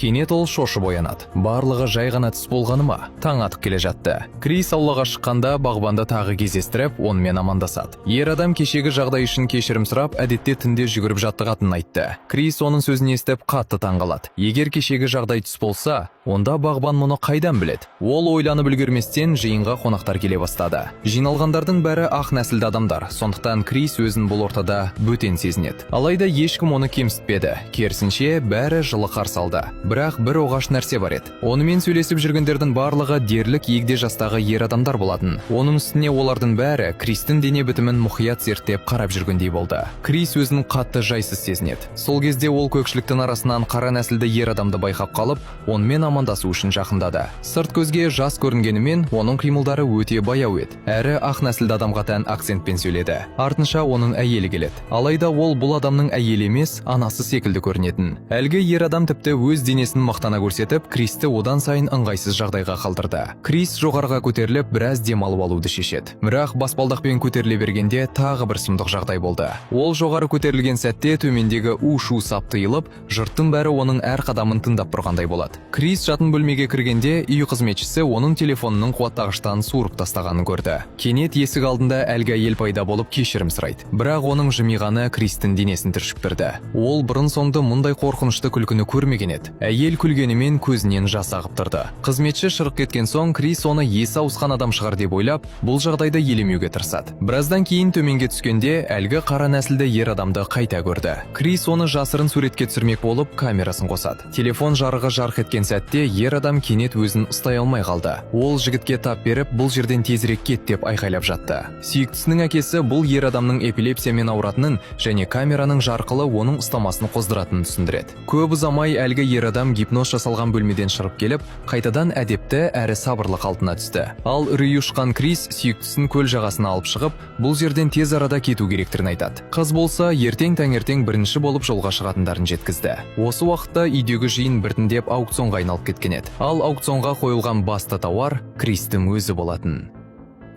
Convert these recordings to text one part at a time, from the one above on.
Кенет ол шошып оянады. Барлығы жай ғана түс болғаны ма? Таң атып келе жатты. Крис аулаға шыққанда бағбанды тағы кездестіріп, онымен амандасады. Ер адам кешегі жағдай үшін кешірім сұрап, әдетте түнде жүгіріп жаттығатынын айтты. Крис оның сөзін естіп қатты таңғалады. Егер кешегі жағдай түс болса, онда бағбан мұны қайдан біледі? Ол ойланып үлгерместен жиынға қонақтар келе бастады. Жиналғандардың бәрі ақ нәсілді адамдар, сондықтан Крис өзін бұл ортада бөтен сезінеді. Алайда ешкім оны кемсітпеді. Керісінше бәрі жылы қарсы алды. Бірақ бір оғаш нәрсе бар еді. Онымен сөйлесіп жүргендердің барлығы дерлік егде жастағы ер адамдар болатын. Оның үстіне олардың бәрі Кристің дене бітімін мұқият зерттеп қарап жүргендей болды. Крис өзін қатты жайсыз сезінеді. Сол кезде ол көпшіліктің арасынан қара нәсілді ер адамды байқап қалып, онымен амандасу үшін жақындады. Сырт көзге жас көрінгенімен, оның қимылдары өте баяу еді. Әрі ақ нәсілді адамға тән акцентпен сөйледі. Артынша оның әйелі келеді. Алайда ол бұл адамның әйелі емес, анасы секілді көрінетін. Әлгі ер адам тіпті өз денесін мақтана көрсетіп, Кристі одан сайын ыңғайсыз жағдайға қалдырды. Крис жоғарыға көтеріліп, біраз демалып алуды шешеді. Бірақ баспалдақпен көтеріле бергенде тағы бір сұмдық жағдай болды. Ол жоғары көтерілген сәтте төмендегі у-шу сап тыйылып, жұрттың бәрі оның әр қадамын тыңдап тұрғандай болады. Крис жатын бөлмеге кіргенде үй қызметшісі оның телефонының қуаттағыштан суырып тастағанын көрді. Кенет есік алдында әлгі әйел пайда болып кешірім сұрайды. Бірақ оның жымиғаны Кристің денесін түршіктірді. Ол бұрын-соңды мұндай қорқынышты күлкіні көрмеген еді. Әйел күлгенімен көзінен жас ағып тұрды. Қызметші шығып кеткен соң Крис оны есі ауысқан адам шығар деп ойлап, бұл жағдайды елемеуге тырысады. Біраздан кейін төменге түскенде әлгі қара нәсілді ер адамды қайта көрді. Крис оны жасырын суретке түсірмек болып камерасын қосады. Телефон жарығы жарқ еткен сәтте ер адам кенет өзін ұстай алмай қалды. Ол жігітке тап беріп, бұл жерден тезірек кет деп айқайлап жатты. Сүйіктісінің әкесі бұл ер адамның эпилепсиямен ауыратынын және камераның жарқылы оның ұстамасын қоздыратынын түсіндіреді. Көп ұзамай әлгі ер адам гипноз жасалған бөлмеден шығып келіп, қайтадан әдепті әрі сабырлы қалпына түсті. Ал үрей ұшқан Крис сүйіктісін көл жағасына алып шығып, бұл жерден тез арада кету керектігін айтады. Қыз болса, ертең таңертең бірінші болып жолға шығатындарын жеткізді. Осы уақытта үйдегі жиын біртіндеп аукционға айналып кеткен еді. Ал аукционға қойылған басты тауар Кристің өзі болатын.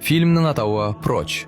Фильмнің атауы «Прочь».